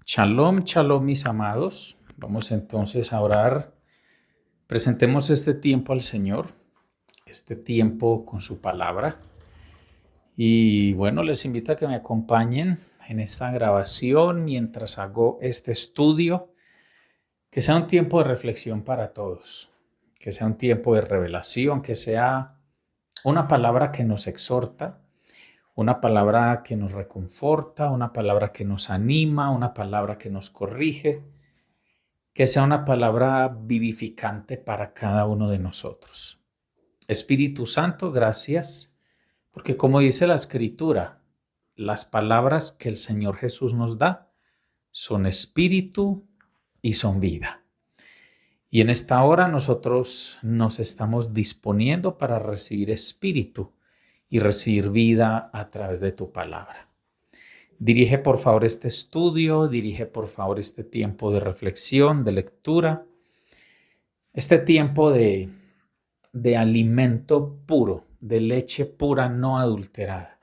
Shalom, shalom, mis amados. Vamos entonces a orar. Presentemos este tiempo al Señor, este tiempo con su palabra. Y bueno, les invito a que me acompañen en esta grabación mientras hago este estudio. Que sea un tiempo de reflexión para todos, que sea un tiempo de revelación, que sea una palabra que nos exhorta, una palabra que nos reconforta, una palabra que nos anima, una palabra que nos corrige. Que sea una palabra vivificante para cada uno de nosotros. Espíritu Santo, gracias, porque como dice la Escritura, las palabras que el Señor Jesús nos da son espíritu y son vida. Y en esta hora nosotros nos estamos disponiendo para recibir espíritu y recibir vida a través de tu palabra. Dirige por favor este estudio, dirige por favor este tiempo de reflexión, de lectura, este tiempo de alimento puro, de leche pura no adulterada.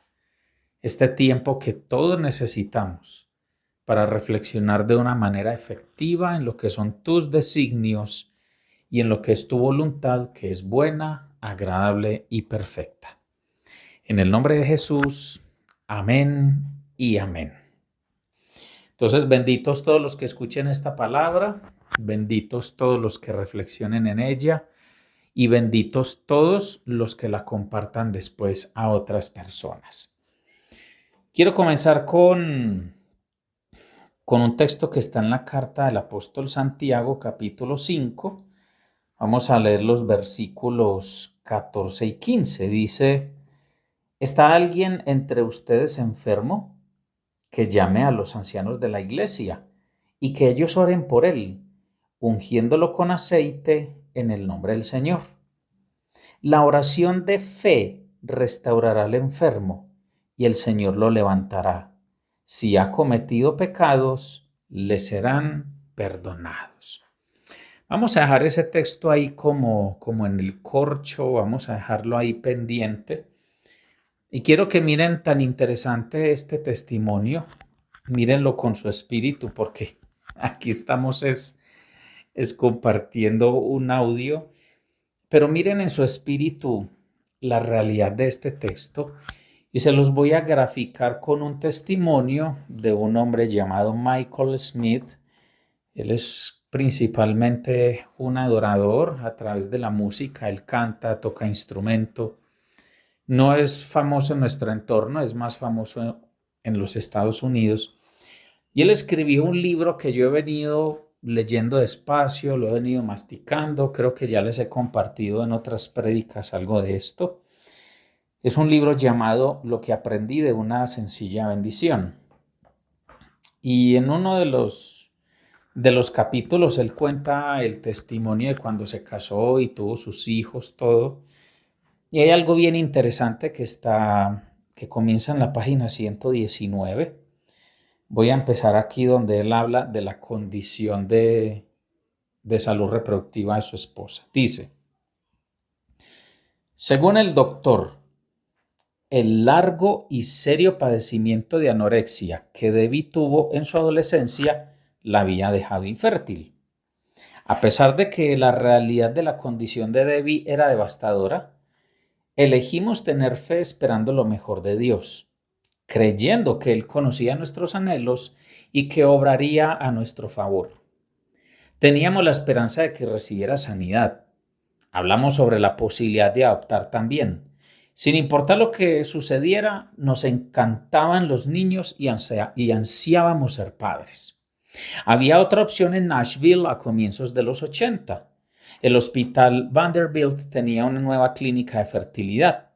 Este tiempo que todos necesitamos para reflexionar de una manera efectiva en lo que son tus designios y en lo que es tu voluntad, que es buena, agradable y perfecta. En el nombre de Jesús, amén y amén. Entonces, benditos todos los que escuchen esta palabra, benditos todos los que reflexionen en ella y benditos todos los que la compartan después a otras personas. Quiero comenzar con un texto que está en la carta del apóstol Santiago, capítulo 5. Vamos a leer los versículos 14 y 15. Dice: ¿Está alguien entre ustedes enfermo? Que llame a los ancianos de la iglesia y que ellos oren por él, ungiéndolo con aceite en el nombre del Señor. La oración de fe restaurará al enfermo y el Señor lo levantará. Si ha cometido pecados, le serán perdonados. Vamos a dejar ese texto ahí como en el corcho, vamos a dejarlo ahí pendiente. Y quiero que miren tan interesante este testimonio, mírenlo con su espíritu, porque aquí estamos es compartiendo un audio, pero miren en su espíritu la realidad de este texto y se los voy a graficar con un testimonio de un hombre llamado Michael Smith. Él es principalmente un adorador a través de la música, él canta, toca instrumento. No es famoso en nuestro entorno, es más famoso en los Estados Unidos. Y él escribió un libro que yo he venido leyendo despacio, lo he venido masticando, creo que ya les he compartido en otras prédicas algo de esto. Es un libro llamado Lo que aprendí de una sencilla bendición. Y en uno de los capítulos él cuenta el testimonio de cuando se casó y tuvo sus hijos, todo. Y hay algo bien interesante que comienza en la página 119. Voy a empezar aquí donde él habla de la condición de salud reproductiva de su esposa. Dice: según el doctor, el largo y serio padecimiento de anorexia que Debbie tuvo en su adolescencia la había dejado infértil. A pesar de que la realidad de la condición de Debbie era devastadora, elegimos tener fe esperando lo mejor de Dios, creyendo que Él conocía nuestros anhelos y que obraría a nuestro favor. Teníamos la esperanza de que recibiera sanidad. Hablamos sobre la posibilidad de adoptar también. Sin importar lo que sucediera, nos encantaban los niños y ansiábamos ser padres. Había otra opción en Nashville a comienzos de los 80. El Hospital Vanderbilt tenía una nueva clínica de fertilidad.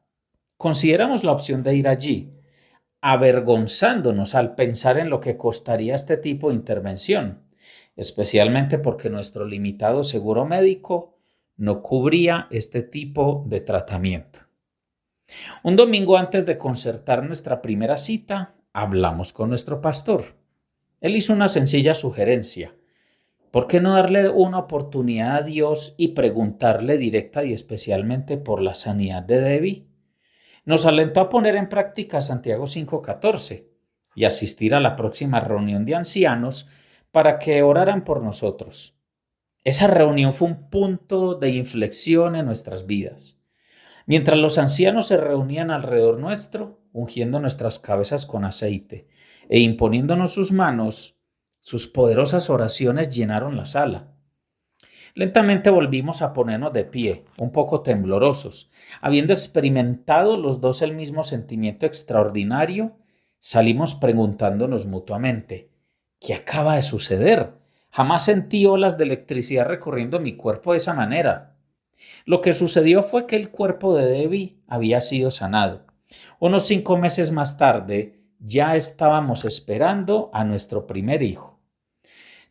Consideramos la opción de ir allí, avergonzándonos al pensar en lo que costaría este tipo de intervención, especialmente porque nuestro limitado seguro médico no cubría este tipo de tratamiento. Un domingo antes de concertar nuestra primera cita, hablamos con nuestro pastor. Él hizo una sencilla sugerencia. ¿Por qué no darle una oportunidad a Dios y preguntarle directa y especialmente por la sanidad de Debbie? Nos alentó a poner en práctica Santiago 5:14. y asistir a la próxima reunión de ancianos para que oraran por nosotros. Esa reunión fue un punto de inflexión en nuestras vidas. Mientras los ancianos se reunían alrededor nuestro, ungiendo nuestras cabezas con aceite e imponiéndonos sus manos, sus poderosas oraciones llenaron la sala. Lentamente volvimos a ponernos de pie, un poco temblorosos. Habiendo experimentado los dos el mismo sentimiento extraordinario, salimos preguntándonos mutuamente, ¿qué acaba de suceder? Jamás sentí olas de electricidad recorriendo mi cuerpo de esa manera. Lo que sucedió fue que el cuerpo de Debbie había sido sanado. Unos 5 meses más tarde, ya estábamos esperando a nuestro primer hijo.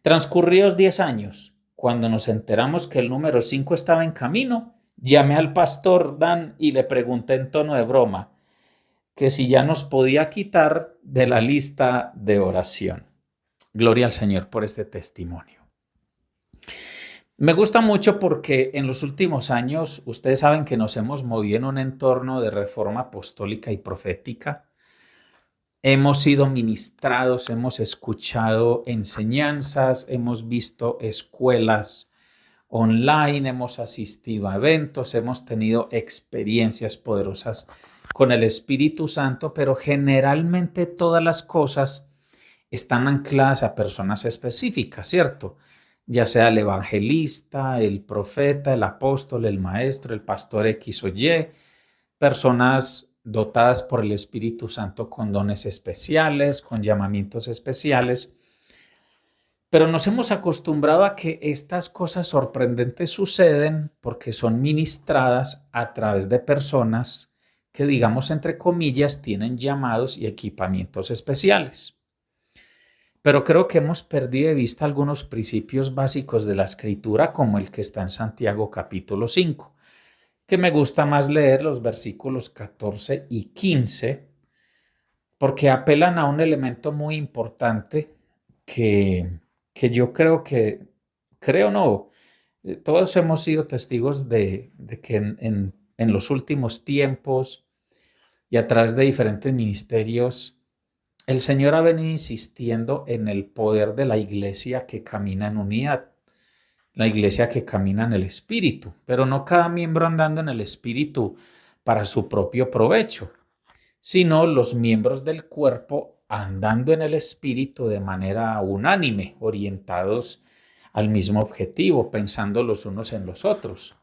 Transcurridos 10 años, cuando nos enteramos que el número 5 estaba en camino, llamé al pastor Dan y le pregunté en tono de broma que si ya nos podía quitar de la lista de oración. Gloria al Señor por este testimonio. Me gusta mucho porque en los últimos años ustedes saben que nos hemos movido en un entorno de reforma apostólica y profética. Hemos sido ministrados, hemos escuchado enseñanzas, hemos visto escuelas online, hemos asistido a eventos, hemos tenido experiencias poderosas con el Espíritu Santo, pero generalmente todas las cosas están ancladas a personas específicas, ¿cierto? Ya sea el evangelista, el profeta, el apóstol, el maestro, el pastor X o Y, personas dotadas por el Espíritu Santo con dones especiales, con llamamientos especiales. Pero nos hemos acostumbrado a que estas cosas sorprendentes suceden porque son ministradas a través de personas que, digamos, entre comillas, tienen llamados y equipamientos especiales. Pero creo que hemos perdido de vista algunos principios básicos de la Escritura, como el que está en Santiago capítulo 5, que me gusta más leer los versículos 14 y 15, porque apelan a un elemento muy importante que yo creo no, todos hemos sido testigos de que en los últimos tiempos y a través de diferentes ministerios, el Señor ha venido insistiendo en el poder de la iglesia que camina en unidad, la iglesia que camina en el Espíritu, pero no cada miembro andando en el Espíritu para su propio provecho, sino los miembros del cuerpo andando en el Espíritu de manera unánime, orientados al mismo objetivo, pensando los unos en los otros.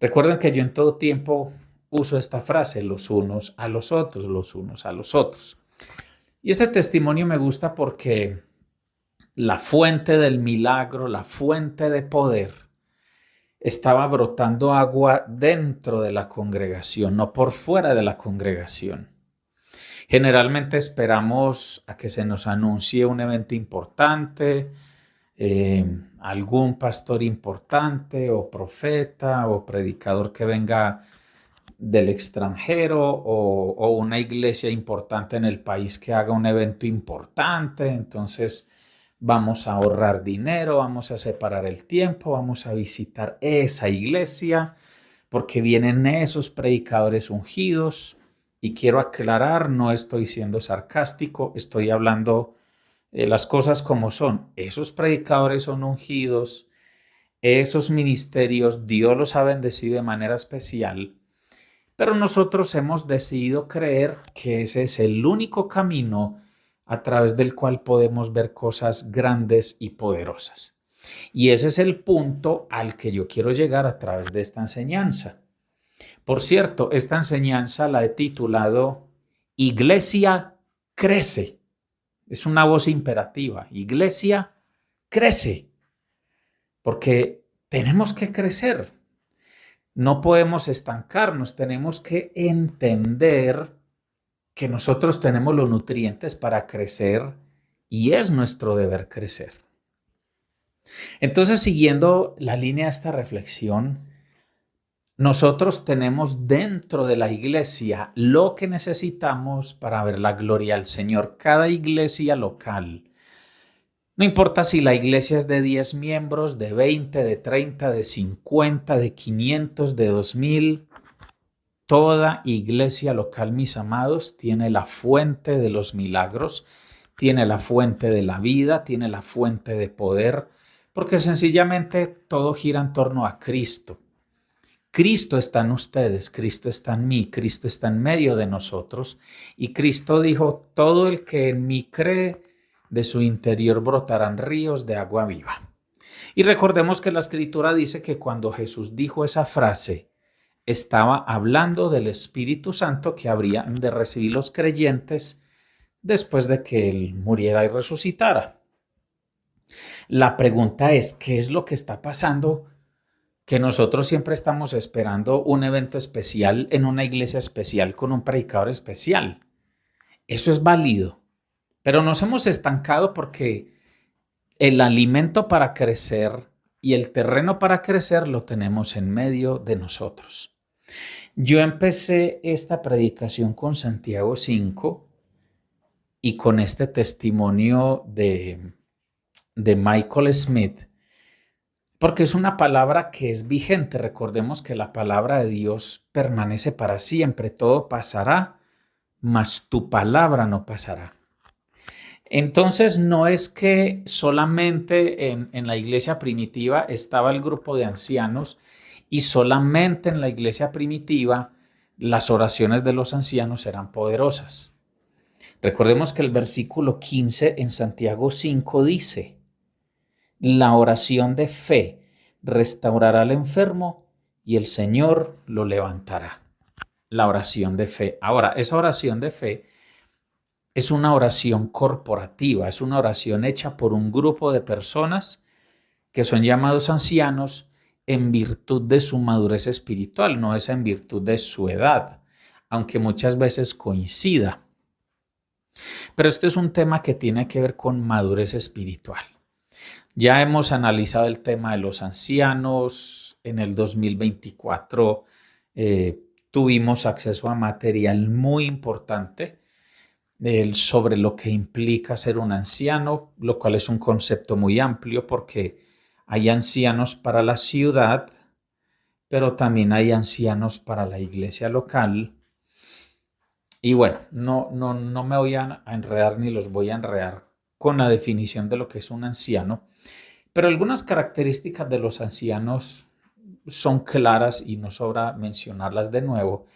Recuerden que yo en todo tiempo uso esta frase, los unos a los otros, los unos a los otros. Y este testimonio me gusta porque la fuente del milagro, la fuente de poder, estaba brotando agua dentro de la congregación, no por fuera de la congregación. Generalmente esperamos a que se nos anuncie un evento importante, algún pastor importante o profeta o predicador que venga del extranjero o una iglesia importante en el país que haga un evento importante. Entonces vamos a ahorrar dinero, vamos a separar el tiempo, vamos a visitar esa iglesia porque vienen esos predicadores ungidos. Y quiero aclarar, no estoy siendo sarcástico, estoy hablando las cosas como son. Esos predicadores son ungidos, esos ministerios Dios los ha bendecido de manera especial, pero nosotros hemos decidido creer que ese es el único camino a través del cual podemos ver cosas grandes y poderosas. Y ese es el punto al que yo quiero llegar a través de esta enseñanza. Por cierto, esta enseñanza la he titulado Iglesia crece. Es una voz imperativa. Iglesia crece. Porque tenemos que crecer. No podemos estancarnos. Tenemos que entender que nosotros tenemos los nutrientes para crecer y es nuestro deber crecer. Entonces, siguiendo la línea de esta reflexión, nosotros tenemos dentro de la iglesia lo que necesitamos para ver la gloria al Señor. Cada iglesia local, no importa si la iglesia es de 10 miembros, de 20, de 30, de 50, de 500, de 2000, toda iglesia local, mis amados, tiene la fuente de los milagros, tiene la fuente de la vida, tiene la fuente de poder, porque sencillamente todo gira en torno a Cristo. Cristo está en ustedes, Cristo está en mí, Cristo está en medio de nosotros. Y Cristo dijo, todo el que en mí cree, de su interior brotarán ríos de agua viva. Y recordemos que la Escritura dice que cuando Jesús dijo esa frase, estaba hablando del Espíritu Santo que habrían de recibir los creyentes después de que Él muriera y resucitara. La pregunta es, ¿qué es lo que está pasando? Que nosotros siempre estamos esperando un evento especial en una iglesia especial con un predicador especial. Eso es válido, pero nos hemos estancado porque el alimento para crecer y el terreno para crecer lo tenemos en medio de nosotros. Yo empecé esta predicación con Santiago 5 y con este testimonio de Michael Smith, porque es una palabra que es vigente. Recordemos que la palabra de Dios permanece para siempre. Todo pasará, mas tu palabra no pasará. Entonces no es que solamente en la iglesia primitiva estaba el grupo de ancianos y solamente en la iglesia primitiva las oraciones de los ancianos eran poderosas. Recordemos que el versículo 15 en Santiago 5 dice: la oración de fe restaurará al enfermo y el Señor lo levantará. La oración de fe. Ahora, esa oración de fe es una oración corporativa, es una oración hecha por un grupo de personas que son llamados ancianos en virtud de su madurez espiritual, no es en virtud de su edad, aunque muchas veces coincida. Pero este es un tema que tiene que ver con madurez espiritual. Ya hemos analizado el tema de los ancianos. En el 2024 tuvimos acceso a material muy importante sobre lo que implica ser un anciano, lo cual es un concepto muy amplio porque hay ancianos para la ciudad, pero también hay ancianos para la iglesia local. Y bueno, no me voy a enredar ni los voy a enredar con la definición de lo que es un anciano, pero algunas características de los ancianos son claras y no sobra mencionarlas de nuevo.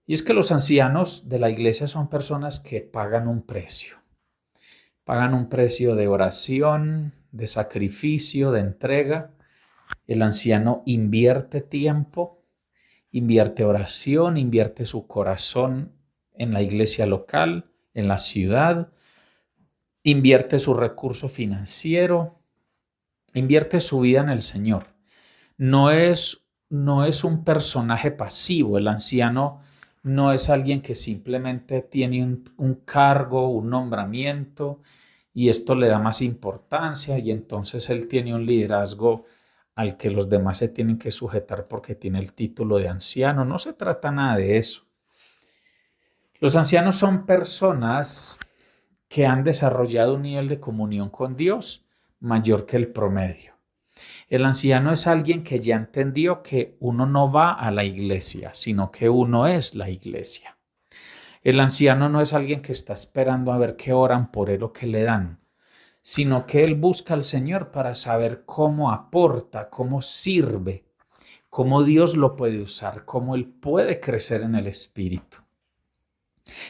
Y es que los ancianos de la iglesia son personas que pagan un precio. Pagan un precio de oración, de sacrificio, de entrega. El anciano invierte tiempo, invierte oración, invierte su corazón en la iglesia local, en la ciudad, invierte su recurso financiero, invierte su vida en el Señor. No es un personaje pasivo. El anciano no es alguien que simplemente tiene un cargo, un nombramiento y esto le da más importancia y entonces él tiene un liderazgo al que los demás se tienen que sujetar porque tiene el título de anciano. No se trata nada de eso. Los ancianos son personas que han desarrollado un nivel de comunión con Dios mayor que el promedio. El anciano es alguien que ya entendió que uno no va a la iglesia, sino que uno es la iglesia. El anciano no es alguien que está esperando a ver qué oran por él o qué le dan, sino que él busca al Señor para saber cómo aporta, cómo sirve, cómo Dios lo puede usar, cómo él puede crecer en el Espíritu.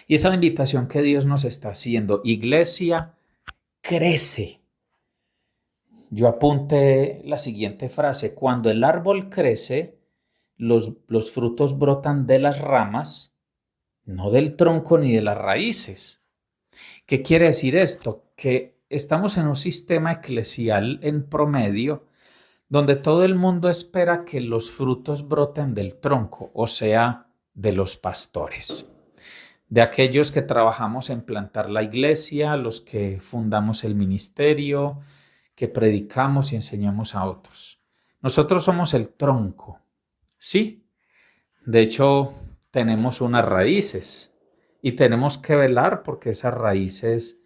Y esa es la invitación que Dios nos está haciendo. Iglesia, crece. Yo apunté la siguiente frase: cuando el árbol crece, los frutos brotan de las ramas, no del tronco ni de las raíces. ¿Qué quiere decir esto? Que estamos en un sistema eclesial en promedio donde todo el mundo espera que los frutos broten del tronco, o sea, de los pastores, de aquellos que trabajamos en plantar la iglesia, los que fundamos el ministerio, que predicamos y enseñamos a otros. Nosotros somos el tronco, ¿sí? De hecho, tenemos unas raíces y tenemos que velar porque esas raíces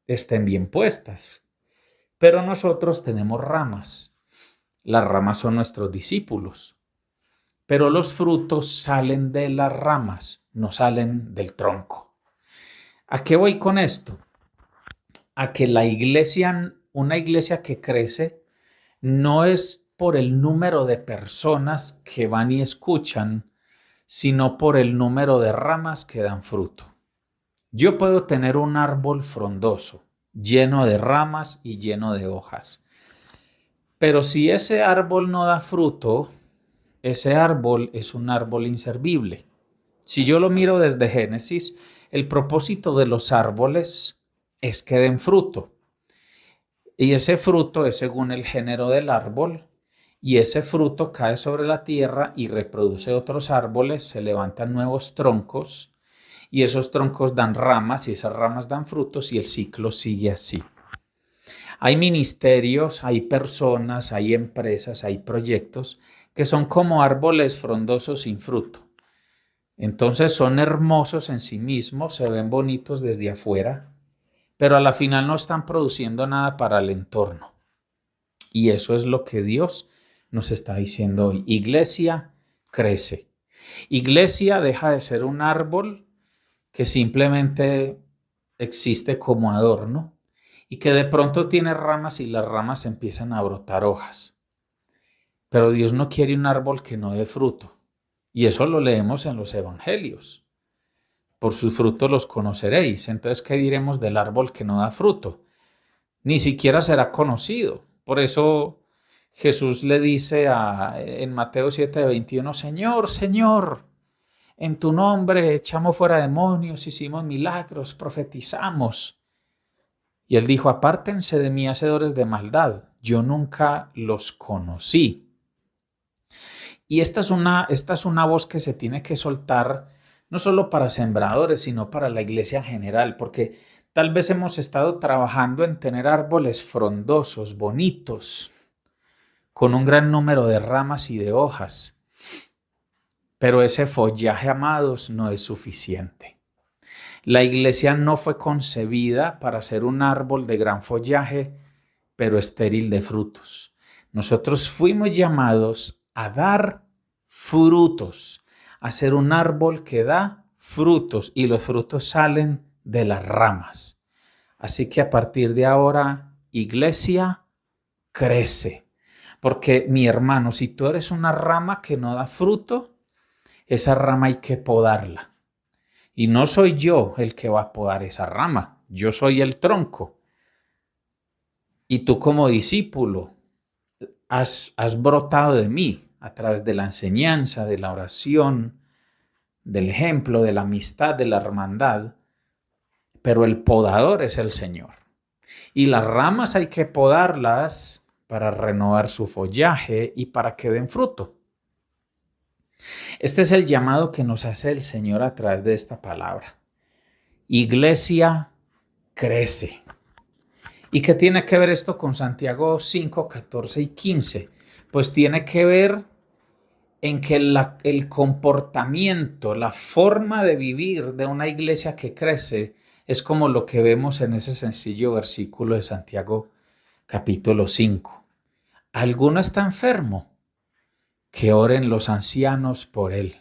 estén bien puestas. Pero nosotros tenemos ramas. Las ramas son nuestros discípulos. pero los frutos salen de las ramas, no salen del tronco. ¿A qué voy con esto? A que la iglesia, una iglesia que crece, no es por el número de personas que van y escuchan, sino por el número de ramas que dan fruto. Yo puedo tener un árbol frondoso, lleno de ramas y lleno de hojas, pero si ese árbol no da fruto, ese árbol es un árbol inservible. Si yo lo miro desde Génesis, el propósito de los árboles es que den fruto. Y ese fruto es según el género del árbol, y ese fruto cae sobre la tierra y reproduce otros árboles, se levantan nuevos troncos, y esos troncos dan ramas, y esas ramas dan frutos, y el ciclo sigue así. Hay ministerios, hay personas, hay empresas, hay proyectos que son como árboles frondosos sin fruto. Entonces son hermosos en sí mismos, se ven bonitos desde afuera, pero a la final no están produciendo nada para el entorno. Y eso es lo que Dios nos está diciendo hoy. Iglesia, crece. Iglesia deja de ser un árbol que simplemente existe como adorno y que de pronto tiene ramas y las ramas empiezan a brotar hojas. Pero Dios no quiere un árbol que no dé fruto. Y eso lo leemos en los evangelios. Por sus frutos los conoceréis. Entonces, ¿qué diremos del árbol que no da fruto? Ni siquiera será conocido. Por eso Jesús le dice en Mateo 7:21, Señor, Señor, en tu nombre echamos fuera demonios, hicimos milagros, profetizamos. Y él dijo, apártense de mí, hacedores de maldad, yo nunca los conocí. Y esta es una voz que se tiene que soltar no solo para sembradores, sino para la iglesia en general, porque tal vez hemos estado trabajando en tener árboles frondosos, bonitos, con un gran número de ramas y de hojas, pero ese follaje, amados, no es suficiente. La iglesia no fue concebida para ser un árbol de gran follaje, pero estéril de frutos. Nosotros fuimos llamados a dar frutos, a ser un árbol que da frutos y los frutos salen de las ramas. Así que a partir de ahora, iglesia, crece. Porque mi hermano, si tú eres una rama que no da fruto, esa rama hay que podarla. Y no soy yo el que va a podar esa rama, yo soy el tronco. Y tú como discípulo has brotado de mí a través de la enseñanza, de la oración, del ejemplo, de la amistad, de la hermandad, pero el podador es el Señor. Y las ramas hay que podarlas para renovar su follaje y para que den fruto. Este es el llamado que nos hace el Señor a través de esta palabra. Iglesia, crece. ¿Y qué tiene que ver esto con Santiago 5, 14 y 15? Pues tiene que ver en que el comportamiento, la forma de vivir de una iglesia que crece es como lo que vemos en ese sencillo versículo de Santiago capítulo 5. ¿Alguno está enfermo? Que oren los ancianos por él.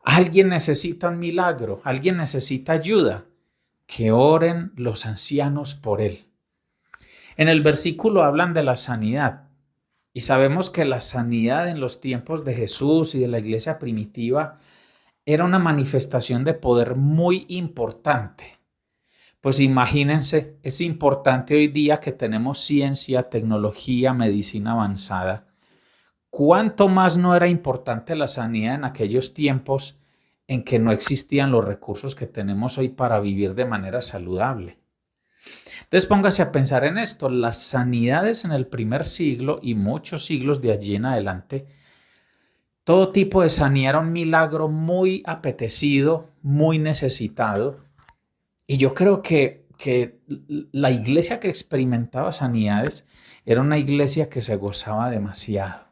¿Alguien necesita un milagro? ¿Alguien necesita ayuda? Que oren los ancianos por él. En el versículo hablan de la sanidad. Y sabemos que la sanidad en los tiempos de Jesús y de la iglesia primitiva era una manifestación de poder muy importante. Pues imagínense, es importante hoy día que tenemos ciencia, tecnología, medicina avanzada. ¿Cuánto más no era importante la sanidad en aquellos tiempos en que no existían los recursos que tenemos hoy para vivir de manera saludable? Entonces póngase a pensar en esto, las sanidades en el primer siglo y muchos siglos de allí en adelante, todo tipo de sanidad era un milagro muy apetecido, muy necesitado. Y yo creo que la iglesia que experimentaba sanidades era una iglesia que se gozaba demasiado.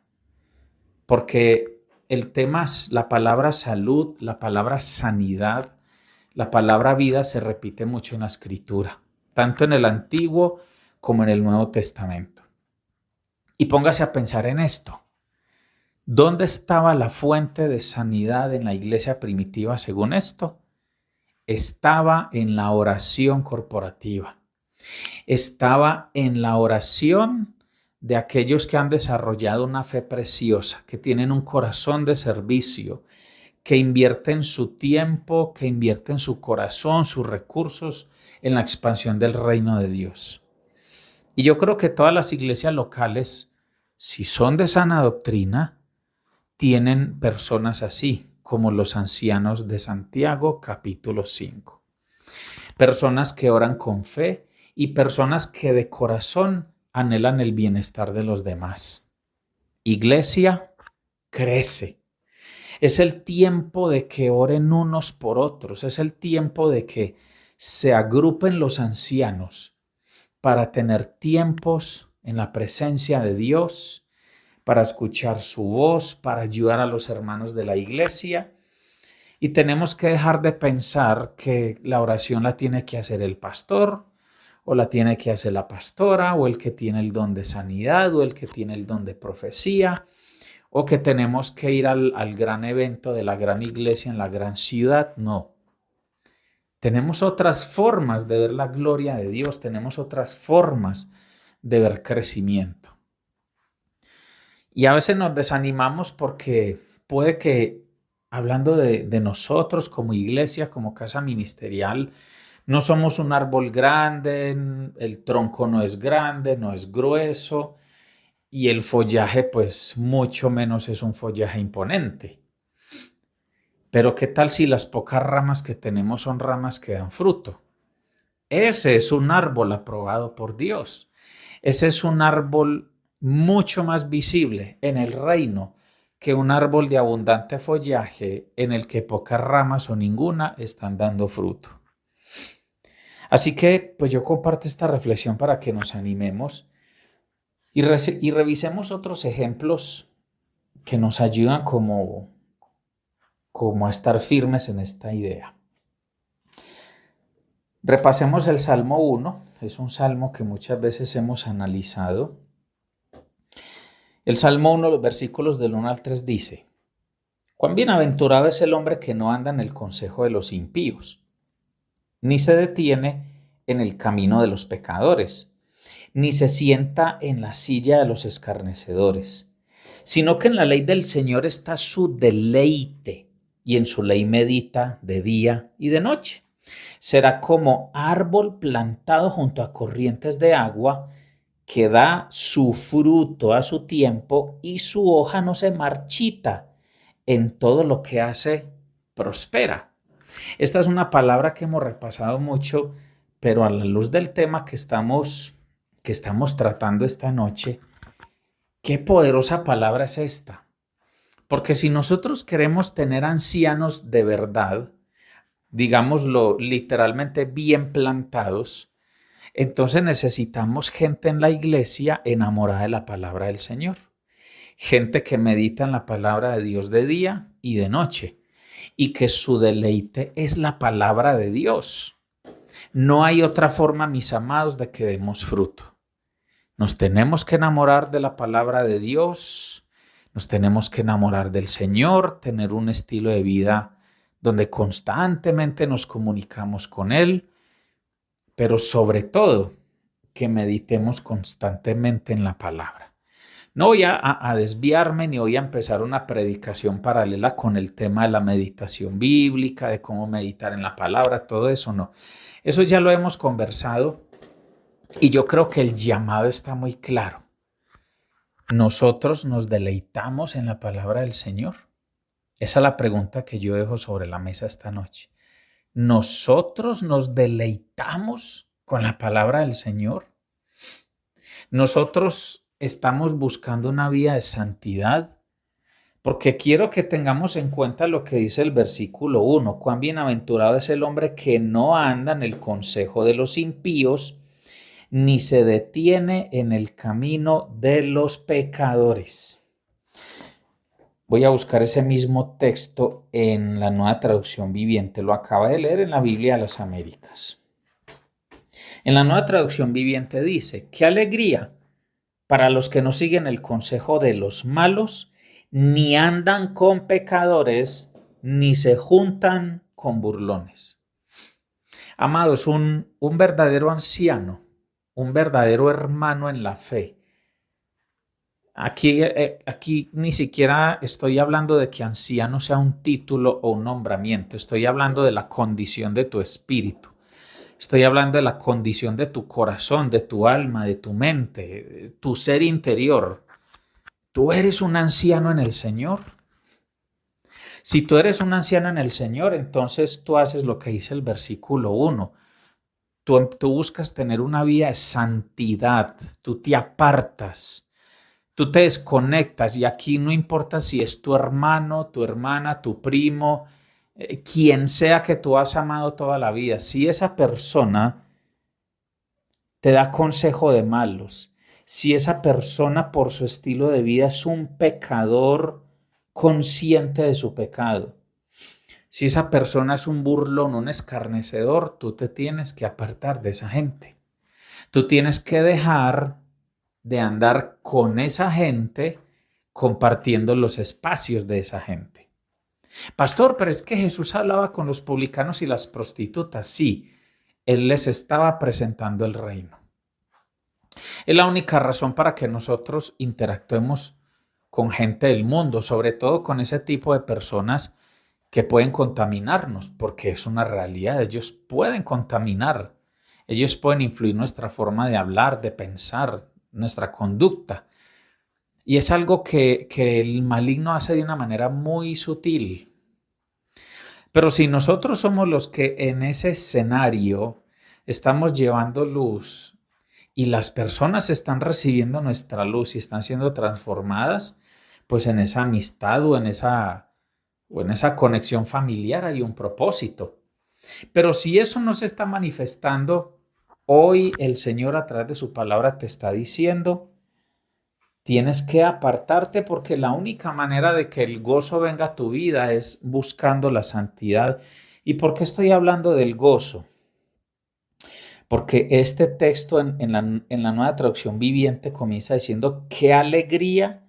Porque el tema, la palabra salud, la palabra sanidad, la palabra vida se repite mucho en la Escritura, tanto en el Antiguo como en el Nuevo Testamento. Y póngase a pensar en esto. ¿Dónde estaba la fuente de sanidad en la iglesia primitiva según esto? Estaba en la oración corporativa. Estaba en la oración de aquellos que han desarrollado una fe preciosa, que tienen un corazón de servicio, que invierten su tiempo, que invierten su corazón, sus recursos en la expansión del reino de Dios. Y yo creo que todas las iglesias locales, si son de sana doctrina, tienen personas así, como los ancianos de Santiago, capítulo 5. Personas que oran con fe y personas que de corazón anhelan el bienestar de los demás. Iglesia, crece. Es el tiempo de que oren unos por otros. Es el tiempo de que se agrupen los ancianos para tener tiempos en la presencia de Dios, para escuchar su voz, para ayudar a los hermanos de la iglesia. Y tenemos que dejar de pensar que la oración la tiene que hacer el pastor, o la tiene que hacer la pastora, o el que tiene el don de sanidad, o el que tiene el don de profecía, o que tenemos que ir al gran evento de la gran iglesia en la gran ciudad. No. Tenemos otras formas de ver la gloria de Dios, tenemos otras formas de ver crecimiento. Y a veces nos desanimamos porque puede que, hablando de nosotros como iglesia, como casa ministerial, no somos un árbol grande, el tronco no es grande, no es grueso y el follaje pues mucho menos es un follaje imponente. Pero ¿qué tal si las pocas ramas que tenemos son ramas que dan fruto? Ese es un árbol aprobado por Dios. Ese es un árbol mucho más visible en el reino que un árbol de abundante follaje en el que pocas ramas o ninguna están dando fruto. Así que pues yo comparto esta reflexión para que nos animemos y revisemos otros ejemplos que nos ayudan como a estar firmes en esta idea. Repasemos el Salmo 1, es un salmo que muchas veces hemos analizado. El Salmo 1, los versículos del 1 al 3 dice: «Cuán bienaventurado es el hombre que no anda en el consejo de los impíos, ni se detiene en el camino de los pecadores, ni se sienta en la silla de los escarnecedores, sino que en la ley del Señor está su deleite, y en su ley medita de día y de noche. Será como árbol plantado junto a corrientes de agua, que da su fruto a su tiempo y su hoja no se marchita. En todo lo que hace, prospera». Esta es una palabra que hemos repasado mucho, pero a la luz del tema que estamos tratando esta noche, qué poderosa palabra es esta. Porque si nosotros queremos tener ancianos de verdad, digámoslo literalmente bien plantados, entonces necesitamos gente en la iglesia enamorada de la palabra del Señor. Gente que medita en la palabra de Dios de día y de noche y que su deleite es la palabra de Dios. No hay otra forma, mis amados, de que demos fruto. Nos tenemos que enamorar de la palabra de Dios, nos tenemos que enamorar del Señor, tener un estilo de vida donde constantemente nos comunicamos con Él, pero sobre todo que meditemos constantemente en la palabra. No voy a desviarme ni voy a empezar una predicación paralela con el tema de la meditación bíblica, de cómo meditar en la palabra, todo eso no. Eso ya lo hemos conversado y yo creo que el llamado está muy claro. ¿Nosotros nos deleitamos en la palabra del Señor? Esa es la pregunta que yo dejo sobre la mesa esta noche. ¿Nosotros nos deleitamos con la palabra del Señor? ¿Nosotros estamos buscando una vida de santidad? Porque quiero que tengamos en cuenta lo que dice el versículo 1. Cuán bienaventurado es el hombre que no anda en el consejo de los impíos, ni se detiene en el camino de los pecadores. Voy a buscar ese mismo texto en la Nueva Traducción Viviente. Lo acaba de leer en la Biblia de las Américas. En la Nueva Traducción Viviente dice: «Qué alegría para los que no siguen el consejo de los malos, ni andan con pecadores, ni se juntan con burlones. Amados, un verdadero anciano, un verdadero hermano en la fe. Aquí ni siquiera estoy hablando de que anciano sea un título o un nombramiento. Estoy hablando de la condición de tu espíritu. Estoy hablando de la condición de tu corazón, de tu alma, de tu mente, tu ser interior. ¿Tú eres un anciano en el Señor? Si tú eres un anciano en el Señor, entonces tú haces lo que dice el versículo 1. Tú buscas tener una vida de santidad. Tú te apartas. Tú te desconectas y aquí no importa si es tu hermano, tu hermana, tu primo, quien sea que tú has amado toda la vida. Si esa persona te da consejo de malos, si esa persona por su estilo de vida es un pecador consciente de su pecado, si esa persona es un burlón, un escarnecedor, tú te tienes que apartar de esa gente. Tú tienes que dejar de andar con esa gente compartiendo los espacios de esa gente. Pastor, pero es que Jesús hablaba con los publicanos y las prostitutas. Sí, Él les estaba presentando el reino. Es la única razón para que nosotros interactuemos con gente del mundo, sobre todo con ese tipo de personas que pueden contaminarnos, porque es una realidad. Ellos pueden contaminar, ellos pueden influir nuestra forma de hablar, de pensar, nuestra conducta. Y es algo que el maligno hace de una manera muy sutil. Pero si nosotros somos los que en ese escenario estamos llevando luz y las personas están recibiendo nuestra luz y están siendo transformadas, pues en esa amistad o en esa conexión familiar hay un propósito. Pero si eso no se está manifestando, hoy el Señor a través de su palabra te está diciendo: tienes que apartarte, porque la única manera de que el gozo venga a tu vida es buscando la santidad. ¿Y por qué estoy hablando del gozo? Porque este texto en la Nueva Traducción Viviente comienza diciendo: qué alegría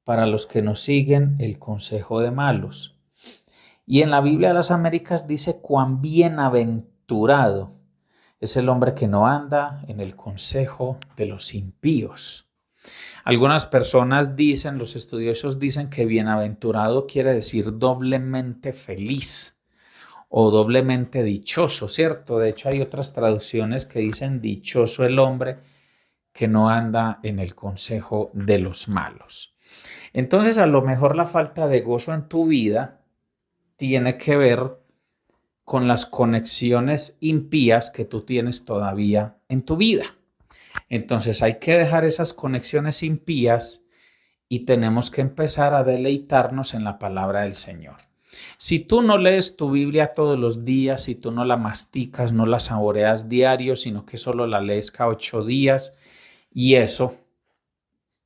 para los que no siguen el consejo de malos. Y en la Biblia de las Américas dice: cuán bienaventurado es el hombre que no anda en el consejo de los impíos. Algunas personas dicen, los estudiosos dicen, que bienaventurado quiere decir doblemente feliz o doblemente dichoso, ¿cierto? De hecho, hay otras traducciones que dicen: dichoso el hombre que no anda en el consejo de los malos. Entonces, a lo mejor la falta de gozo en tu vida tiene que ver con las conexiones impías que tú tienes todavía en tu vida. Entonces hay que dejar esas conexiones impías y tenemos que empezar a deleitarnos en la palabra del Señor. Si tú no lees tu Biblia todos los días, si tú no la masticas, no la saboreas diario, sino que solo la lees cada 8 días, y eso,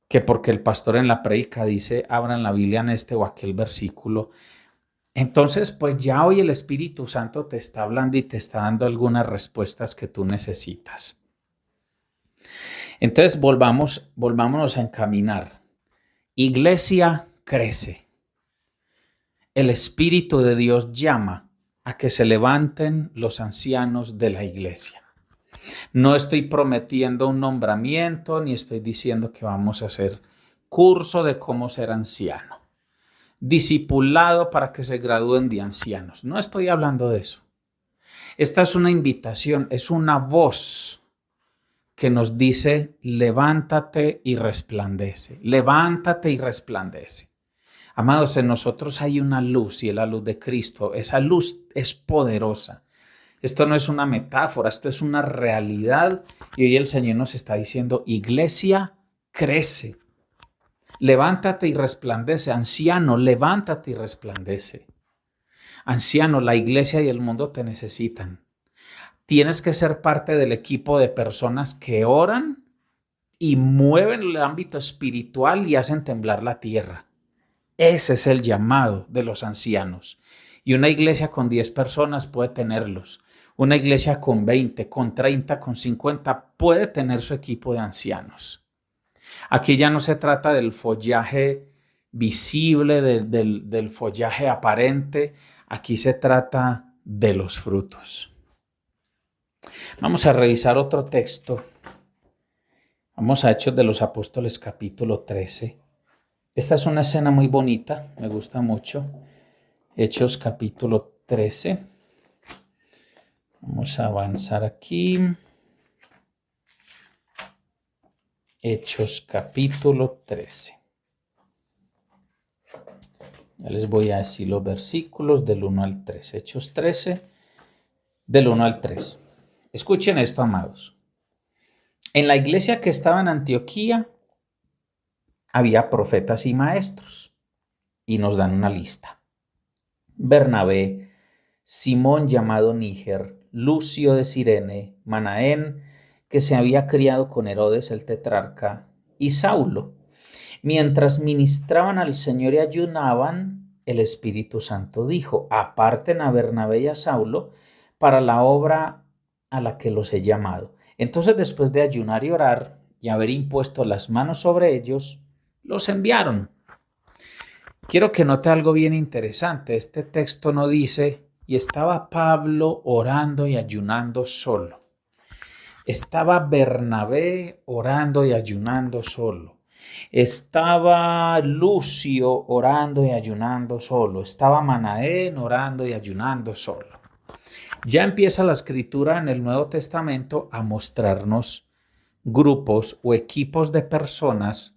que porque el pastor en la prédica dice: abran la Biblia en este o aquel versículo, entonces pues ya hoy el Espíritu Santo te está hablando y te está dando algunas respuestas que tú necesitas. Entonces volvámonos a encaminar. Iglesia crece. El Espíritu de Dios llama a que se levanten los ancianos de la iglesia. No estoy prometiendo un nombramiento, ni estoy diciendo que vamos a hacer curso de cómo ser anciano, discipulado para que se gradúen de ancianos. No estoy hablando de eso. Esta es una invitación, es una voz que nos dice: levántate y resplandece, levántate y resplandece. Amados, en nosotros hay una luz, y es la luz de Cristo. Esa luz es poderosa. Esto no es una metáfora, esto es una realidad. Y hoy el Señor nos está diciendo: iglesia, crece. Levántate y resplandece. Anciano, levántate y resplandece. Anciano, la iglesia y el mundo te necesitan. Tienes que ser parte del equipo de personas que oran y mueven el ámbito espiritual y hacen temblar la tierra. Ese es el llamado de los ancianos. Y una iglesia con 10 personas puede tenerlos. Una iglesia con 20, con 30, con 50 puede tener su equipo de ancianos. Aquí ya no se trata del follaje visible, del follaje aparente. Aquí se trata de los frutos. Vamos a revisar otro texto. Vamos a Hechos de los Apóstoles capítulo 13. Esta es una escena muy bonita, me gusta mucho. Hechos capítulo 13. Vamos a avanzar aquí. Hechos capítulo 13. Ya les voy a decir los versículos del 1 al 3. Hechos 13, del 1 al 3. Escuchen esto, amados. En la iglesia que estaba en Antioquía había profetas y maestros. Y nos dan una lista. Bernabé, Simón llamado Níger, Lucio de Cirene, Manaén, que se había criado con Herodes el tetrarca, y Saulo. Mientras ministraban al Señor y ayunaban, el Espíritu Santo dijo: aparten a Bernabé y a Saulo para la obra a la que los he llamado. Entonces, después de ayunar y orar y haber impuesto las manos sobre ellos, los enviaron. Quiero que note algo bien interesante. Este texto no dice: y estaba Pablo orando y ayunando solo. Estaba Bernabé orando y ayunando solo. Estaba Lucio orando y ayunando solo. Estaba Manaén orando y ayunando solo. Ya empieza la escritura en el Nuevo Testamento a mostrarnos grupos o equipos de personas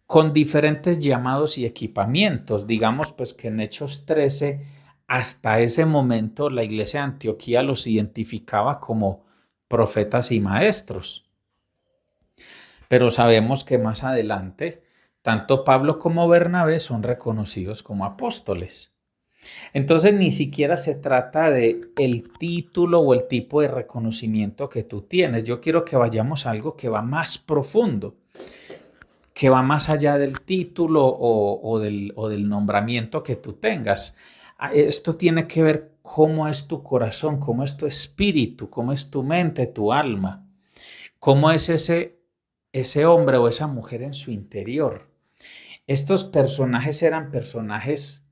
con diferentes llamados y equipamientos. Digamos pues que en Hechos 13, hasta ese momento, la iglesia de Antioquía los identificaba como profetas y maestros. Pero sabemos que más adelante, tanto Pablo como Bernabé son reconocidos como apóstoles. Entonces ni siquiera se trata de el título o el tipo de reconocimiento que tú tienes. Yo quiero que vayamos a algo que va más profundo, que va más allá del título o del nombramiento que tú tengas. Esto tiene que ver cómo es tu corazón, cómo es tu espíritu, cómo es tu mente, tu alma, cómo es ese hombre o esa mujer en su interior. Estos personajes eran personajes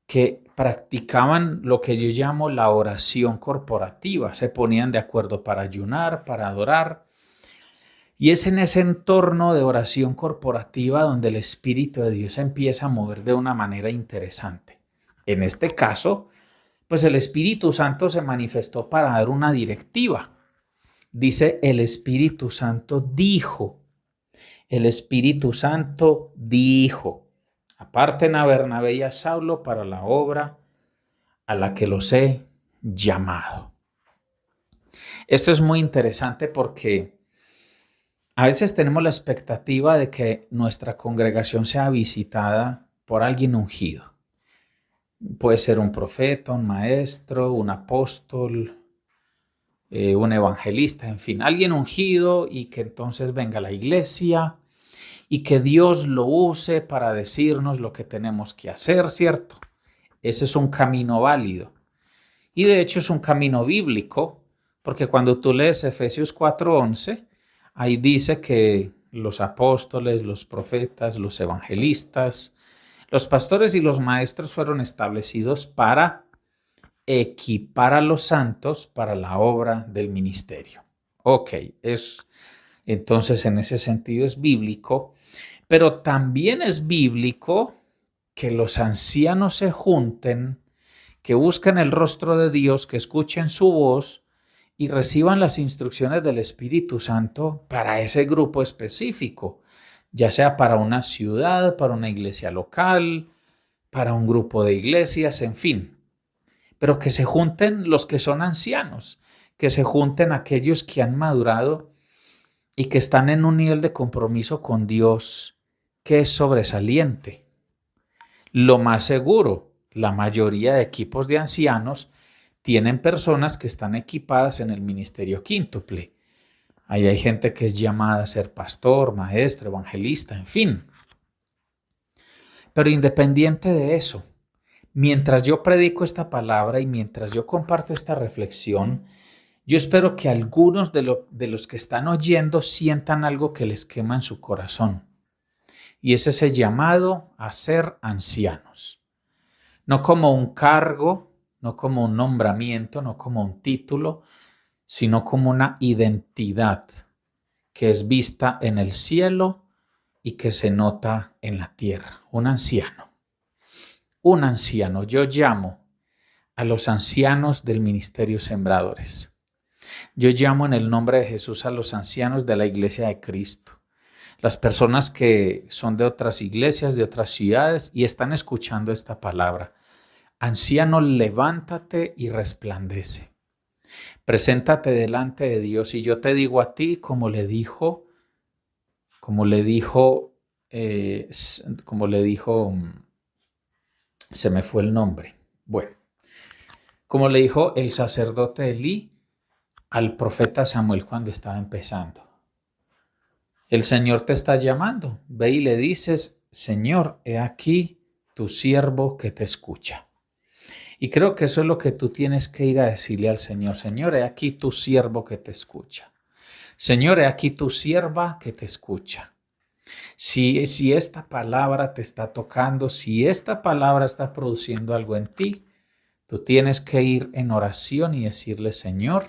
que practicaban lo que yo llamo la oración corporativa. Se ponían de acuerdo para ayunar, para adorar. Y es en ese entorno de oración corporativa donde el Espíritu de Dios empieza a mover de una manera interesante. En este caso, pues el Espíritu Santo se manifestó para dar una directiva. Dice: el Espíritu Santo dijo. El Espíritu Santo dijo: aparten a Bernabé y a Saulo para la obra a la que los he llamado. Esto es muy interesante porque a veces tenemos la expectativa de que nuestra congregación sea visitada por alguien ungido. Puede ser un profeta, un maestro, un apóstol, un evangelista, en fin, alguien ungido, y que entonces venga a la iglesia y que Dios lo use para decirnos lo que tenemos que hacer, ¿cierto? Ese es un camino válido. Y de hecho es un camino bíblico, porque cuando tú lees Efesios 4:11, ahí dice que los apóstoles, los profetas, los evangelistas, los pastores y los maestros fueron establecidos para equipar a los santos para la obra del ministerio. Ok, entonces en ese sentido es bíblico, pero también es bíblico que los ancianos se junten, que busquen el rostro de Dios, que escuchen su voz y reciban las instrucciones del Espíritu Santo para ese grupo específico, ya sea para una ciudad, para una iglesia local, para un grupo de iglesias, en fin. Pero que se junten los que son ancianos, que se junten aquellos que han madurado y que están en un nivel de compromiso con Dios que es sobresaliente. Lo más seguro, la mayoría de equipos de ancianos tienen personas que están equipadas en el ministerio quíntuple. Ahí hay gente que es llamada a ser pastor, maestro, evangelista, en fin. Pero independiente de eso, mientras yo predico esta palabra y mientras yo comparto esta reflexión, yo espero que algunos de los que están oyendo sientan algo que les quema en su corazón. y es ese llamado a ser ancianos. No como un cargo, no como un nombramiento, no como un título, sino como una identidad que es vista en el cielo y que se nota en la tierra. Un anciano. Un anciano. Yo llamo a los ancianos del ministerio Sembradores. Yo llamo en el nombre de Jesús a los ancianos de la Iglesia de Cristo. Las personas que son de otras iglesias, de otras ciudades y están escuchando esta palabra. Anciano, levántate y resplandece. Preséntate delante de Dios y yo te digo a ti como le dijo, eh, se me fue el nombre. Bueno, como le dijo el sacerdote Elí al profeta Samuel cuando estaba empezando. El Señor te está llamando. Ve y le dices, Señor, he aquí tu siervo que te escucha. Y creo que eso es lo que tú tienes que ir a decirle al Señor. Señor, he aquí tu siervo que te escucha. Señor, he aquí tu sierva que te escucha. Si esta palabra te está tocando, si esta palabra está produciendo algo en ti, tú tienes que ir en oración y decirle, Señor,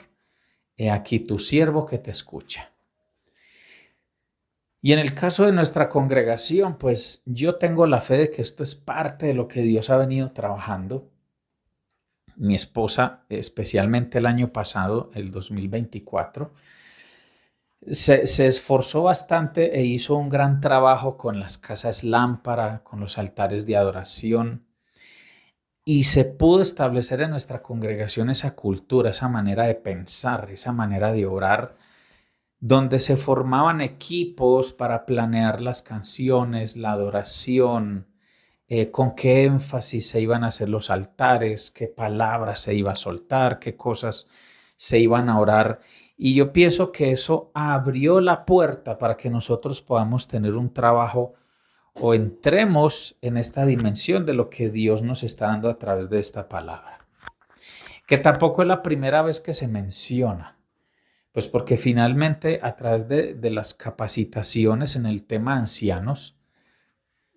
he aquí tu siervo que te escucha. Y en el caso de nuestra congregación, pues yo tengo la fe de que esto es parte de lo que Dios ha venido trabajando. Mi esposa, especialmente el año pasado, el 2024, se esforzó bastante e hizo un gran trabajo con las casas lámpara, con los altares de adoración. Y se pudo establecer en nuestra congregación esa cultura, esa manera de pensar, esa manera de orar, donde se formaban equipos para planear las canciones, la adoración, con qué énfasis se iban a hacer los altares, qué palabras se iba a soltar, qué cosas se iban a orar. Y yo pienso que eso abrió la puerta para que nosotros podamos tener un trabajo o entremos en esta dimensión de lo que Dios nos está dando a través de esta palabra. Que tampoco es la primera vez que se menciona, pues porque finalmente a través de las capacitaciones en el tema ancianos,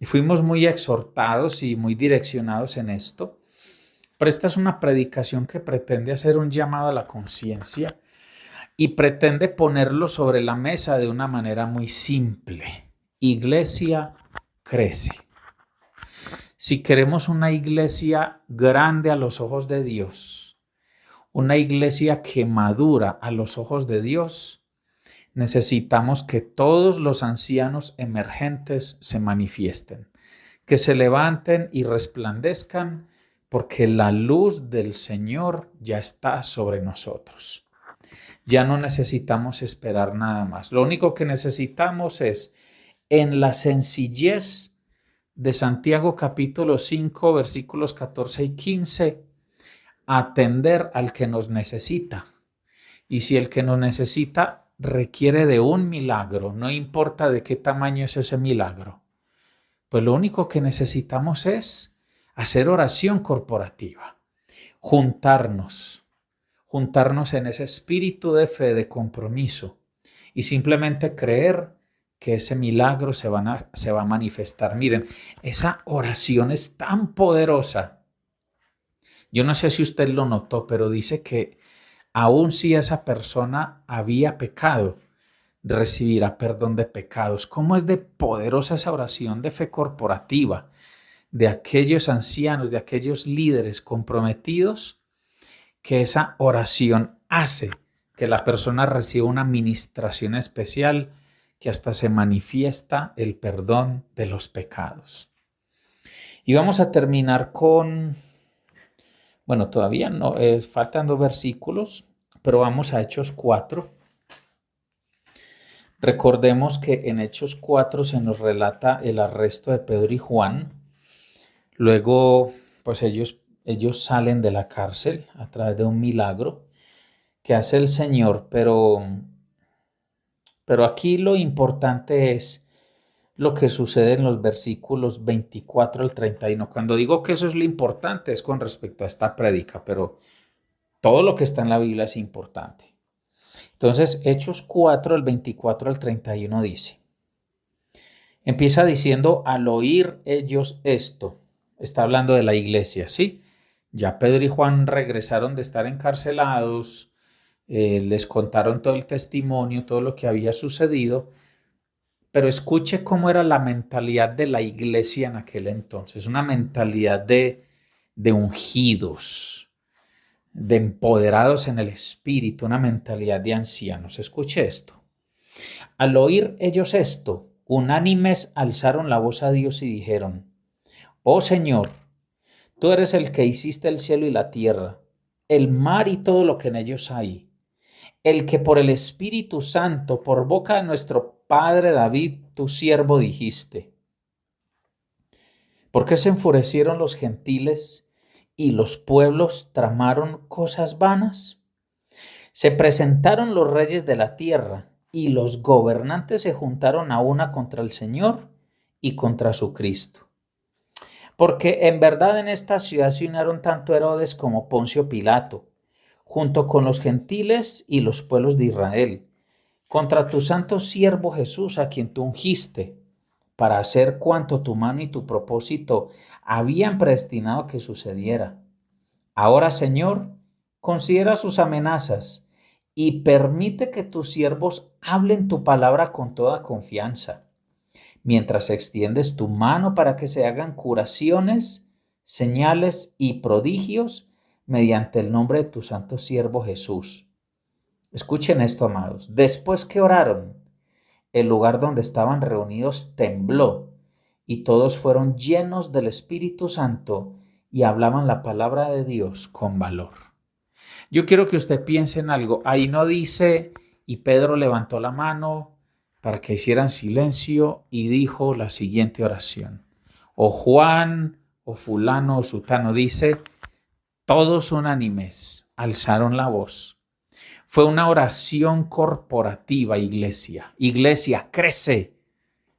fuimos muy exhortados y muy direccionados en esto, pero esta es una predicación que pretende hacer un llamado a la conciencia y pretende ponerlo sobre la mesa de una manera muy simple. Iglesia crece. Si queremos una iglesia grande a los ojos de Dios, una iglesia que madura a los ojos de Dios, necesitamos que todos los ancianos emergentes se manifiesten, que se levanten y resplandezcan, porque la luz del Señor ya está sobre nosotros. Ya no necesitamos esperar nada más. Lo único que necesitamos es, en la sencillez de Santiago capítulo 5, versículos 14 y 15, atender al que nos necesita. Y si el que nos necesita requiere de un milagro, no importa de qué tamaño es ese milagro, pues lo único que necesitamos es hacer oración corporativa, juntarnos en ese espíritu de fe, de compromiso y simplemente creer que ese milagro se va a manifestar. Miren, esa oración es tan poderosa. Yo no sé si usted lo notó, pero dice que aun si esa persona había pecado, recibirá perdón de pecados. ¿Cómo es de poderosa esa oración de fe corporativa de aquellos ancianos, de aquellos líderes comprometidos, que esa oración hace que la persona reciba una ministración especial, que hasta se manifiesta el perdón de los pecados? Y vamos a terminar con, bueno, todavía no, faltan 2 versículos, pero vamos a Hechos 4. Recordemos que en Hechos 4 se nos relata el arresto de Pedro y Juan. Luego, pues ellos salen de la cárcel a través de un milagro que hace el Señor, pero aquí lo importante es lo que sucede en los versículos 24 al 31. Cuando digo que eso es lo importante es con respecto a esta prédica, pero todo lo que está en la Biblia es importante. Entonces, Hechos 4, el 24 al 31 dice: Empieza diciendo, al oír ellos esto, está hablando de la iglesia, ¿sí? Ya Pedro y Juan regresaron de estar encarcelados, les contaron todo el testimonio, todo lo que había sucedido, pero escuche cómo era la mentalidad de la iglesia en aquel entonces, una mentalidad de ungidos, de empoderados en el espíritu, una mentalidad de ancianos. Escuche esto. Al oír ellos esto, unánimes alzaron la voz a Dios y dijeron, Oh Señor, tú eres el que hiciste el cielo y la tierra, el mar y todo lo que en ellos hay, el que por el Espíritu Santo, por boca de nuestro Padre David, tu siervo, dijiste. ¿Por qué se enfurecieron los gentiles y los pueblos tramaron cosas vanas? Se presentaron los reyes de la tierra y los gobernantes se juntaron a una contra el Señor y contra su Cristo. Porque en verdad en esta ciudad se unieron tanto Herodes como Poncio Pilato, junto con los gentiles y los pueblos de Israel, contra tu santo siervo Jesús, a quien tú ungiste, para hacer cuanto tu mano y tu propósito habían predestinado que sucediera. Ahora, Señor, considera sus amenazas y permite que tus siervos hablen tu palabra con toda confianza, mientras extiendes tu mano para que se hagan curaciones, señales y prodigios mediante el nombre de tu santo siervo Jesús. Escuchen esto, amados. Después que oraron, el lugar donde estaban reunidos tembló y todos fueron llenos del Espíritu Santo y hablaban la palabra de Dios con valor. Yo quiero que usted piense en algo. Ahí no dice, y Pedro levantó la mano para que hicieran silencio y dijo la siguiente oración. O Juan, o fulano, o sutano, dice, todos unánimes alzaron la voz. Fue una oración corporativa, iglesia. Iglesia, crece,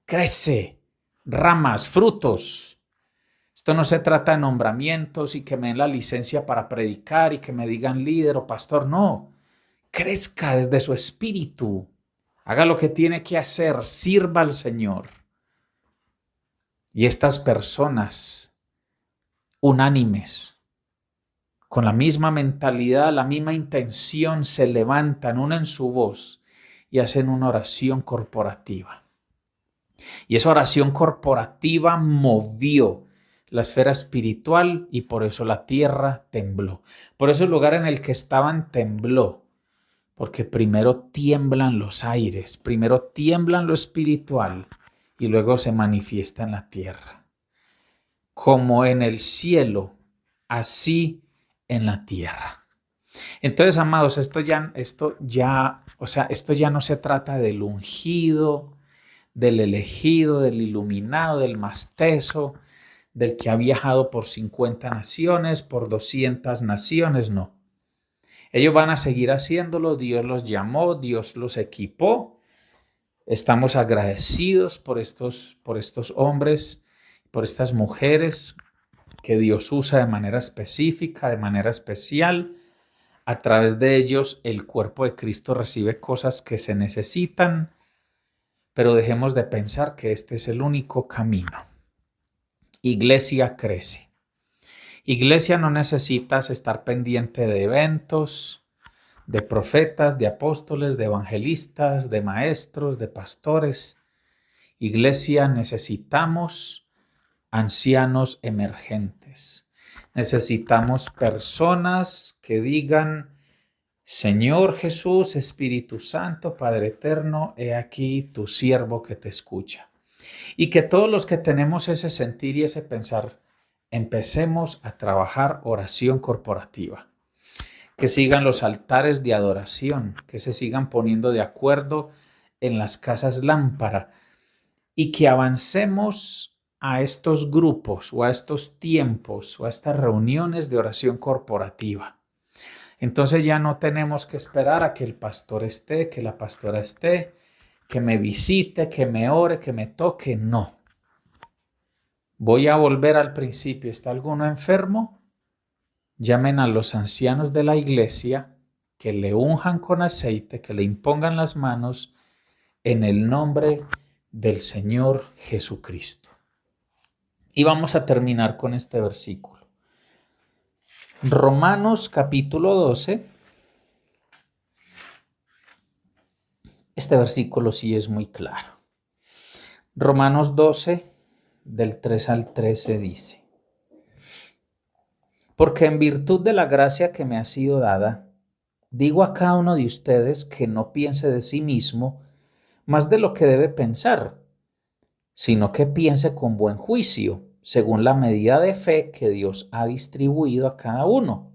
crece, ramas, frutos. Esto no se trata de nombramientos y que me den la licencia para predicar y que me digan líder o pastor. No, crezca desde su espíritu. Haga lo que tiene que hacer, sirva al Señor. Y estas personas unánimes, con la misma mentalidad, la misma intención, se levantan, unen su voz y hacen una oración corporativa. Y esa oración corporativa movió la esfera espiritual y por eso la tierra tembló. Por eso el lugar en el que estaban tembló, porque primero tiemblan los aires, primero tiemblan lo espiritual y luego se manifiesta en la tierra. Como en el cielo, así en la tierra. Entonces, amados, esto ya no se trata del ungido, del elegido, del iluminado, del más teso, del que ha viajado por 50 naciones, por 200 naciones, no. Ellos van a seguir haciéndolo, Dios los llamó, Dios los equipó. Estamos agradecidos por estos hombres, por estas mujeres que Dios usa de manera específica, de manera especial. A través de ellos el cuerpo de Cristo recibe cosas que se necesitan, pero dejemos de pensar que este es el único camino. Iglesia crece. Iglesia no necesitas estar pendiente de eventos, de profetas, de apóstoles, de evangelistas, de maestros, de pastores. Iglesia necesitamos ancianos emergentes. Necesitamos personas que digan, Señor Jesús, Espíritu Santo, Padre Eterno, he aquí tu siervo que te escucha. Y que todos los que tenemos ese sentir y ese pensar, empecemos a trabajar oración corporativa. Que sigan los altares de adoración, que se sigan poniendo de acuerdo en las casas lámpara y que avancemos a estos grupos o a estos tiempos o a estas reuniones de oración corporativa. Entonces ya no tenemos que esperar a que el pastor esté, que la pastora esté, que me visite, que me ore, que me toque. No. Voy a volver al principio. ¿Está alguno enfermo? Llamen a los ancianos de la iglesia, que le unjan con aceite, que le impongan las manos en el nombre del Señor Jesucristo. Y vamos a terminar con este versículo. Romanos capítulo 12. Este versículo sí es muy claro. Romanos 12, del 3 al 13 dice: Porque en virtud de la gracia que me ha sido dada, digo a cada uno de ustedes que no piense de sí mismo más de lo que debe pensar, sino que piense con buen juicio, según la medida de fe que Dios ha distribuido a cada uno.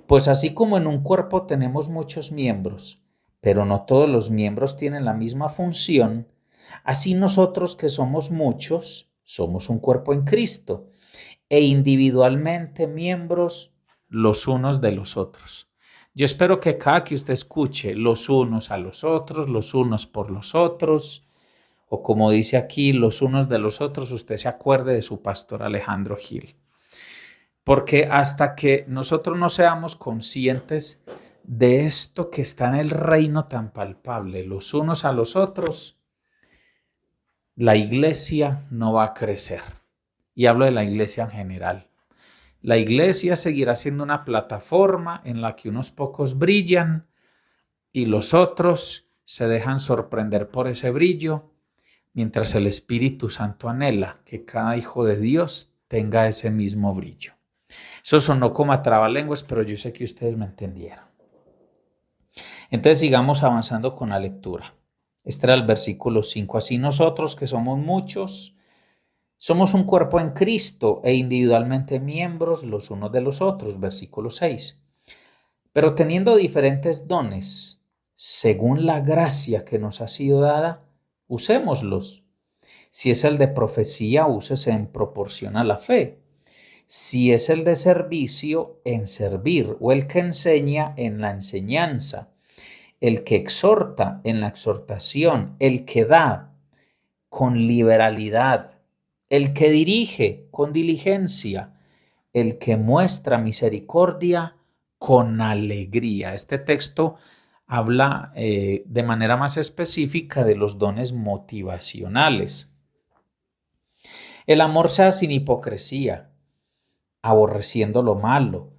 Pues así como en un cuerpo tenemos muchos miembros, pero no todos los miembros tienen la misma función, así nosotros que somos muchos, somos un cuerpo en Cristo, e individualmente miembros los unos de los otros. Yo espero que cada que usted escuche los unos a los otros, los unos por los otros, o como dice aquí, los unos de los otros, usted se acuerde de su pastor Alejandro Gil. Porque hasta que nosotros no seamos conscientes de esto que está en el reino tan palpable, los unos a los otros, la iglesia no va a crecer. Y hablo de la iglesia en general. La iglesia seguirá siendo una plataforma en la que unos pocos brillan y los otros se dejan sorprender por ese brillo, mientras el Espíritu Santo anhela que cada hijo de Dios tenga ese mismo brillo. Eso sonó como a trabalenguas, pero yo sé que ustedes me entendieron. Entonces sigamos avanzando con la lectura. Este era el versículo 5. Así nosotros, que somos muchos, somos un cuerpo en Cristo e individualmente miembros los unos de los otros. Versículo 6. Pero teniendo diferentes dones, según la gracia que nos ha sido dada, usémoslos. Si es el de profecía, úsese en proporción a la fe. Si es el de servicio, en servir, o el que enseña, en la enseñanza, el que exhorta, en la exhortación, el que da, con liberalidad, el que dirige, con diligencia, el que muestra misericordia, con alegría. Este texto habla de manera más específica de los dones motivacionales. El amor sea sin hipocresía, aborreciendo lo malo,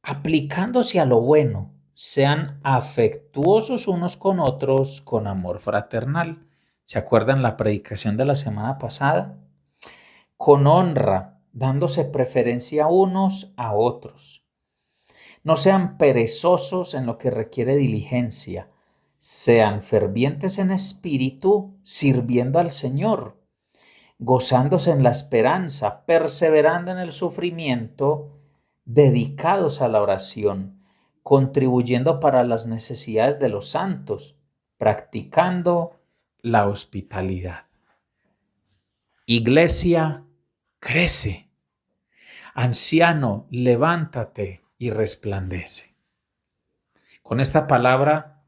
aplicándose a lo bueno, sean afectuosos unos con otros con amor fraternal. ¿Se acuerdan la predicación de la semana pasada? Con honra, dándose preferencia unos a otros. No sean perezosos en lo que requiere diligencia, sean fervientes en espíritu, sirviendo al Señor, gozándose en la esperanza, perseverando en el sufrimiento, dedicados a la oración, contribuyendo para las necesidades de los santos, practicando la hospitalidad. Iglesia, crece. Anciano, levántate y resplandece. Con esta palabra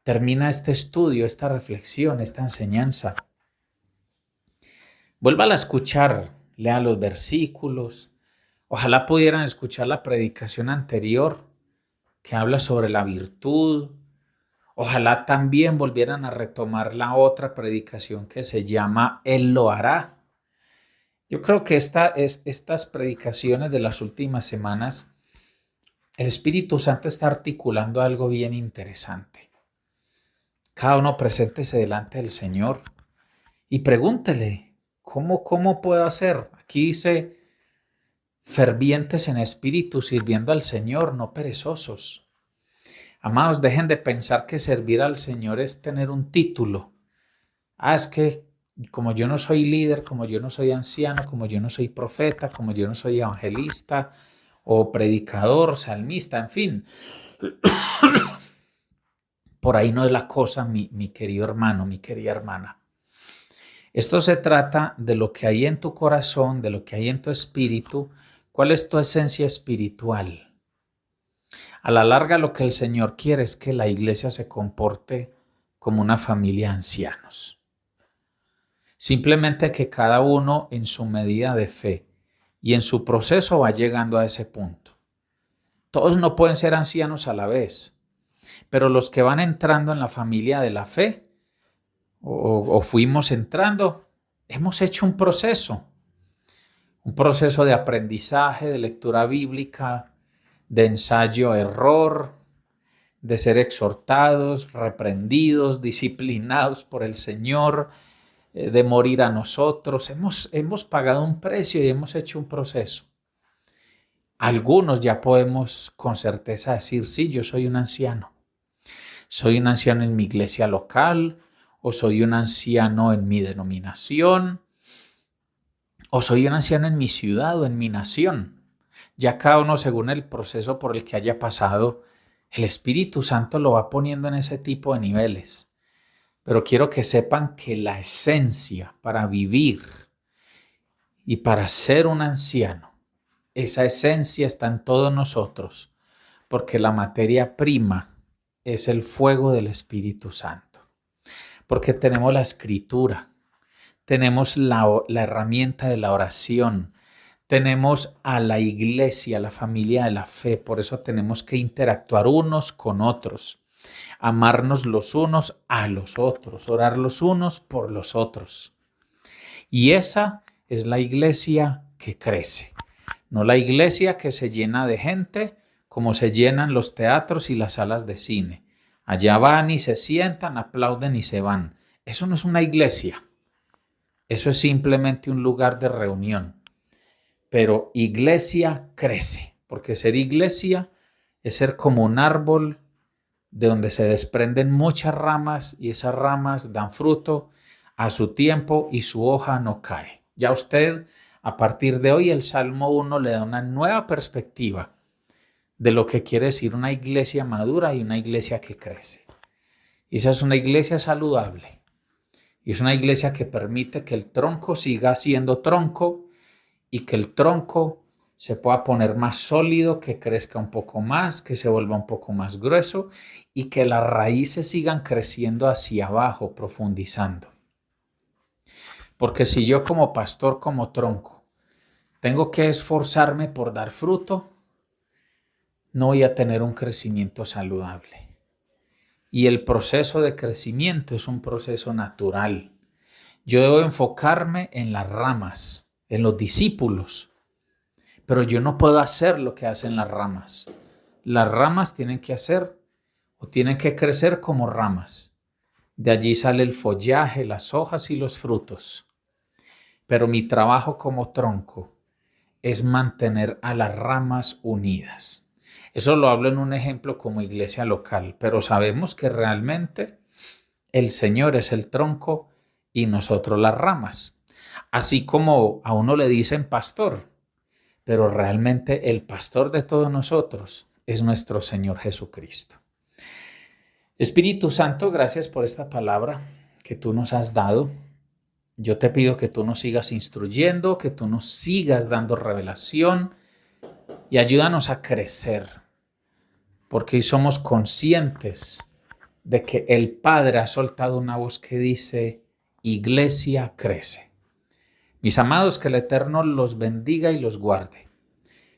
termina este estudio, esta reflexión, esta enseñanza. Vuélvala a escuchar, lea los versículos. Ojalá pudieran escuchar la predicación anterior que habla sobre la virtud. Ojalá también volvieran a retomar la otra predicación que se llama Él lo hará. Yo creo que estas predicaciones de las últimas semanas, el Espíritu Santo está articulando algo bien interesante. Cada uno preséntese delante del Señor y pregúntele, ¿cómo puedo hacer? Aquí dice, fervientes en espíritu, sirviendo al Señor, no perezosos. Amados, dejen de pensar que servir al Señor es tener un título. Es que como yo no soy líder, como yo no soy anciano, como yo no soy profeta, como yo no soy evangelista o predicador, salmista, en fin. Por ahí no es la cosa, mi querido hermano, mi querida hermana. Esto se trata de lo que hay en tu corazón, de lo que hay en tu espíritu. ¿Cuál es tu esencia espiritual? A la larga, lo que el Señor quiere es que la iglesia se comporte como una familia de ancianos. Simplemente que cada uno en su medida de fe y en su proceso va llegando a ese punto. Todos no pueden ser ancianos a la vez, pero los que van entrando en la familia de la fe o fuimos entrando, hemos hecho un proceso de aprendizaje, de lectura bíblica, de ensayo, error, de ser exhortados, reprendidos, disciplinados por el Señor, de morir a nosotros. Hemos pagado un precio y hemos hecho un proceso. Algunos ya podemos con certeza decir, sí, yo soy un anciano. Soy un anciano en mi iglesia local, o soy un anciano en mi denominación, o soy un anciano en mi ciudad o en mi nación. Ya cada uno, según el proceso por el que haya pasado, el Espíritu Santo lo va poniendo en ese tipo de niveles. Pero quiero que sepan que la esencia para vivir y para ser un anciano, esa esencia está en todos nosotros, porque la materia prima es el fuego del Espíritu Santo. Porque tenemos la escritura, tenemos la herramienta de la oración, tenemos a la iglesia, la familia de la fe, por eso tenemos que interactuar unos con otros, amarnos los unos a los otros, orar los unos por los otros. Y esa es la iglesia que crece, no la iglesia que se llena de gente como se llenan los teatros y las salas de cine. Allá van y se sientan, aplauden y se van. Eso no es una iglesia. Eso es simplemente un lugar de reunión. Pero iglesia crece, porque ser iglesia es ser como un árbol de donde se desprenden muchas ramas y esas ramas dan fruto a su tiempo y su hoja no cae. Ya usted, a partir de hoy, el Salmo 1 le da una nueva perspectiva de lo que quiere decir una iglesia madura y una iglesia que crece. Y esa es una iglesia saludable. Y es una iglesia que permite que el tronco siga siendo tronco y que el tronco se pueda poner más sólido, que crezca un poco más, que se vuelva un poco más grueso y que las raíces sigan creciendo hacia abajo, profundizando. Porque si yo como pastor, como tronco, tengo que esforzarme por dar fruto, no voy a tener un crecimiento saludable. Y el proceso de crecimiento es un proceso natural. Yo debo enfocarme en las ramas, en los discípulos, pero yo no puedo hacer lo que hacen las ramas. Las ramas tienen que hacer o tienen que crecer como ramas. De allí sale el follaje, las hojas y los frutos. Pero mi trabajo como tronco es mantener a las ramas unidas. Eso lo hablo en un ejemplo como iglesia local, pero sabemos que realmente el Señor es el tronco y nosotros las ramas. Así como a uno le dicen pastor, pero realmente el pastor de todos nosotros es nuestro Señor Jesucristo. Espíritu Santo, gracias por esta palabra que tú nos has dado. Yo te pido que tú nos sigas instruyendo, que tú nos sigas dando revelación y ayúdanos a crecer, porque hoy somos conscientes de que el Padre ha soltado una voz que dice, iglesia crece. Mis amados, que el Eterno los bendiga y los guarde.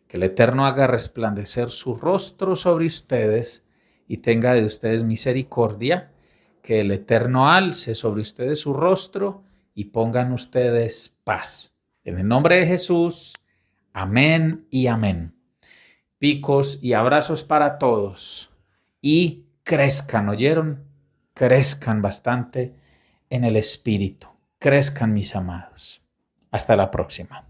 Que el Eterno haga resplandecer su rostro sobre ustedes y tenga de ustedes misericordia. Que el Eterno alce sobre ustedes su rostro y pongan ustedes paz. En el nombre de Jesús, amén y amén. Picos y abrazos para todos. Y crezcan, ¿oyeron? Crezcan bastante en el Espíritu. Crezcan, mis amados. Hasta la próxima.